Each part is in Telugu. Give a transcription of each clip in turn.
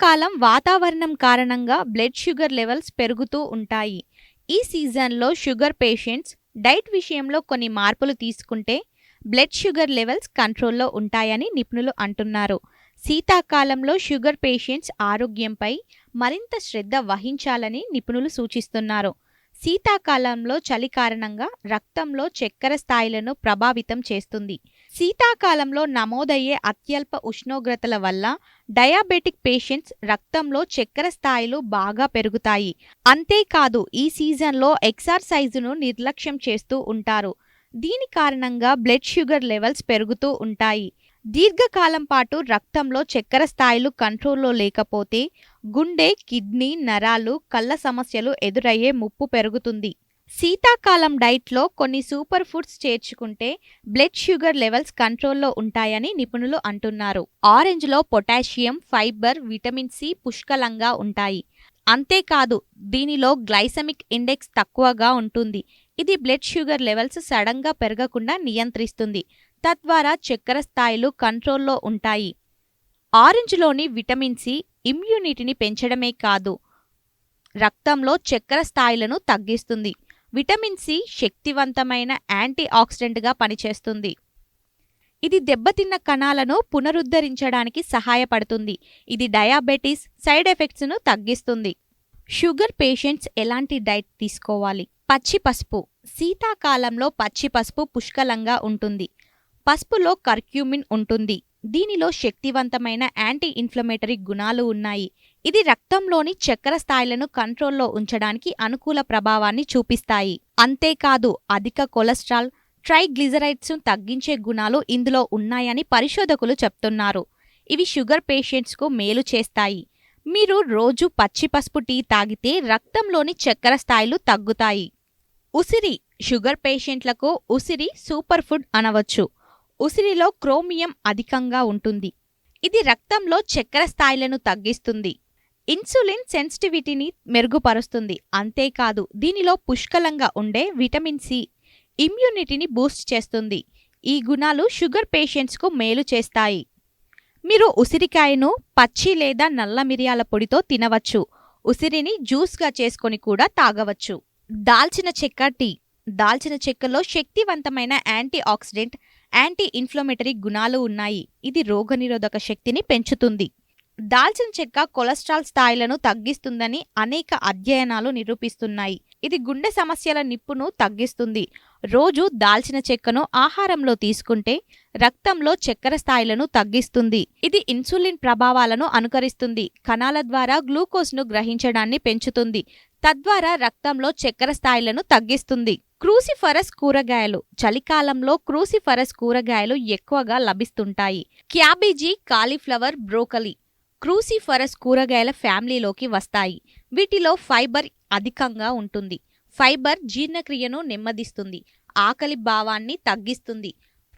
శీతాకాలం వాతావరణం కారణంగా బ్లడ్ షుగర్ లెవెల్స్ పెరుగుతూ ఉంటాయి. ఈ సీజన్లో షుగర్ పేషెంట్స్ డైట్ విషయంలో కొన్ని మార్పులు తీసుకుంటే బ్లడ్ షుగర్ లెవెల్స్ కంట్రోల్లో ఉంటాయని నిపుణులు అంటున్నారు. శీతాకాలంలో షుగర్ పేషెంట్స్ ఆరోగ్యంపై మరింత శ్రద్ధ వహించాలని నిపుణులు సూచిస్తున్నారు. శీతాకాలంలో చలి కారణంగా రక్తంలో చక్కెర స్థాయిలను ప్రభావితం చేస్తుంది. శీతాకాలంలో నమోదయ్యే అత్యల్ప ఉష్ణోగ్రతల వల్ల డయాబెటిక్ పేషెంట్స్ రక్తంలో చక్కెర స్థాయిలు బాగా పెరుగుతాయి. అంతేకాదు ఈ సీజన్లో ఎక్సర్సైజును నిర్లక్ష్యం చేస్తూ ఉంటారు. దీని కారణంగా బ్లడ్ షుగర్ లెవెల్స్ పెరుగుతూ ఉంటాయి. దీర్ఘకాలం పాటు రక్తంలో చక్కెర స్థాయిలు కంట్రోల్లో లేకపోతే గుండె, కిడ్నీ, నరాలు, కళ్ళ సమస్యలు ఎదురయ్యే ముప్పు పెరుగుతుంది. శీతాకాలం డైట్లో కొన్ని సూపర్ ఫుడ్స్ చేర్చుకుంటే బ్లడ్ షుగర్ లెవెల్స్ కంట్రోల్లో ఉంటాయని నిపుణులు అంటున్నారు. ఆరెంజ్లో పొటాషియం, ఫైబర్, విటమిన్ సి పుష్కలంగా ఉంటాయి. అంతేకాదు దీనిలో గ్లైసెమిక్ ఇండెక్స్ తక్కువగా ఉంటుంది. ఇది బ్లడ్ షుగర్ లెవెల్స్ సడన్గా పెరగకుండా నియంత్రిస్తుంది. తద్వారా చక్కెర స్థాయిలు కంట్రోల్లో ఉంటాయి. ఆరెంజ్లోని విటమిన్ సి ఇమ్యూనిటీని పెంచడమే కాదు, రక్తంలో చక్కెర స్థాయిలను తగ్గిస్తుంది. విటమిన్ సి శక్తివంతమైన యాంటీ ఆక్సిడెంట్గా పనిచేస్తుంది. ఇది దెబ్బతిన్న కణాలను పునరుద్ధరించడానికి సహాయపడుతుంది. ఇది డయాబెటీస్ సైడ్ ఎఫెక్ట్స్ను తగ్గిస్తుంది. షుగర్ పేషెంట్స్ ఎలాంటి డైట్ తీసుకోవాలి? పచ్చి పసుపు. శీతాకాలంలో పచ్చి పసుపు పుష్కలంగా ఉంటుంది. పసుపులో కర్క్యూమిన్ ఉంటుంది. దీనిలో శక్తివంతమైన యాంటీ ఇన్ఫ్లమేటరీ గుణాలు ఉన్నాయి. ఇది రక్తంలోని చక్కెర స్థాయిలను కంట్రోల్లో ఉంచడానికి అనుకూల ప్రభావాన్ని చూపిస్తాయి. అంతేకాదు అధిక కొలెస్ట్రాల్, ట్రైగ్లిజరైడ్స్ను తగ్గించే గుణాలు ఇందులో ఉన్నాయని పరిశోధకులు చెప్తున్నారు. ఇవి షుగర్ పేషెంట్స్కు మేలు చేస్తాయి. మీరు రోజు పచ్చి పసుపు టీ తాగితే రక్తంలోని చక్కెర స్థాయిలు తగ్గుతాయి. ఉసిరి. షుగర్ పేషెంట్లకు ఉసిరి సూపర్ ఫుడ్ అనవచ్చు. ఉసిరిలో క్రోమియం అధికంగా ఉంటుంది. ఇది రక్తంలో చక్కెర స్థాయిలను తగ్గిస్తుంది. ఇన్సులిన్ సెన్సిటివిటీని మెరుగుపరుస్తుంది. అంతేకాదు దీనిలో పుష్కలంగా ఉండే విటమిన్ సి ఇమ్యూనిటీని బూస్ట్ చేస్తుంది. ఈ గుణాలు షుగర్ పేషెంట్స్కు మేలు చేస్తాయి. మీరు ఉసిరికాయను పచ్చి లేదా నల్ల మిరియాల పొడితో తినవచ్చు. ఉసిరిని జ్యూస్గా చేసుకొని కూడా తాగవచ్చు. దాల్చిన చెక్క టీ. దాల్చిన చెక్కలో శక్తివంతమైన యాంటీ ఆక్సిడెంట్, యాంటీ ఇన్ఫ్లమేటరీ గుణాలు ఉన్నాయి. ఇది రోగనిరోధక శక్తిని పెంచుతుంది. దాల్చిన చెక్క కొలెస్ట్రాల్ స్థాయిలను తగ్గిస్తుందని అనేక అధ్యయనాలు నిరూపిస్తున్నాయి. ఇది గుండె సమస్యల నిప్పును తగ్గిస్తుంది. రోజు దాల్చిన చెక్కను ఆహారంలో తీసుకుంటే రక్తంలో చక్కెర స్థాయిలను తగ్గిస్తుంది. ఇది ఇన్సులిన్ ప్రభావాలను అనుకరిస్తుంది. కణాల ద్వారా గ్లూకోజ్ను గ్రహించడాన్ని పెంచుతుంది. తద్వారా రక్తంలో చక్కెర స్థాయిలను తగ్గిస్తుంది. క్రూసిఫరస్ కూరగాయలు. చలికాలంలో క్రూసిఫరస్ కూరగాయలు ఎక్కువగా లభిస్తుంటాయి. క్యాబేజీ, కాలీఫ్లవర్, బ్రోకలీ క్రూసిఫరస్ కూరగాయల ఫ్యామిలీలోకి వస్తాయి. వీటిలో ఫైబర్ అధికంగా ఉంటుంది. ఫైబర్ జీర్ణక్రియను నెమ్మదిస్తుంది, ఆకలి భావాన్ని తగ్గిస్తుంది.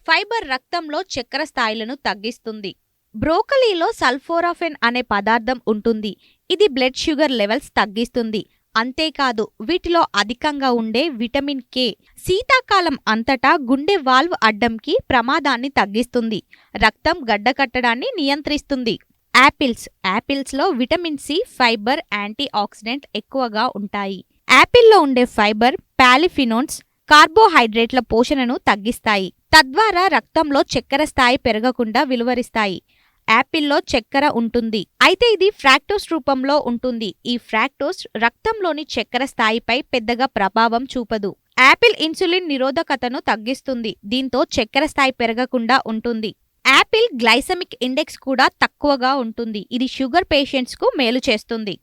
ఫైబర్ రక్తంలో చక్కెర స్థాయిలను తగ్గిస్తుంది. బ్రోకలీలో సల్ఫోరాఫెన్ అనే పదార్థం ఉంటుంది. ఇది బ్లడ్ షుగర్ లెవెల్స్ తగ్గిస్తుంది. అంతేకాదు వీటిలో అధికంగా ఉండే విటమిన్ కే శీతాకాలం అంతటా గుండె వాల్వ్ అడ్డంకి ప్రమాదాన్ని తగ్గిస్తుంది. రక్తం గడ్డకట్టడాన్ని నియంత్రిస్తుంది. యాపిల్స్. యాపిల్స్లో vitamin C, fibre, antioxidant ఎక్కువగా ఉంటాయి. యాపిల్లో ఉండే ఫైబర్, పాలిఫినోన్స్ కార్బోహైడ్రేట్ల పోషణను తగ్గిస్తాయి. తద్వారా రక్తంలో చక్కెర స్థాయి పెరగకుండా విలువరిస్తాయి. యాపిల్లో చక్కెర ఉంటుంది, అయితే ఇది ఫ్రాక్టోస్ రూపంలో ఉంటుంది. ఈ ఫ్రాక్టోస్ రక్తంలోని చక్కెర స్థాయిపై పెద్దగా ప్రభావం చూపదు. యాపిల్ ఇన్సులిన్ నిరోధకతను తగ్గిస్తుంది. దీంతో చక్కెర స్థాయి పెరగకుండా ఉంటుంది. యాపిల్ గ్లైసెమిక్ ఇండెక్స్ కూడా తక్కువగా ఉంటుంది. ఇది షుగర్ పేషెంట్స్కు మేలు చేస్తుంది.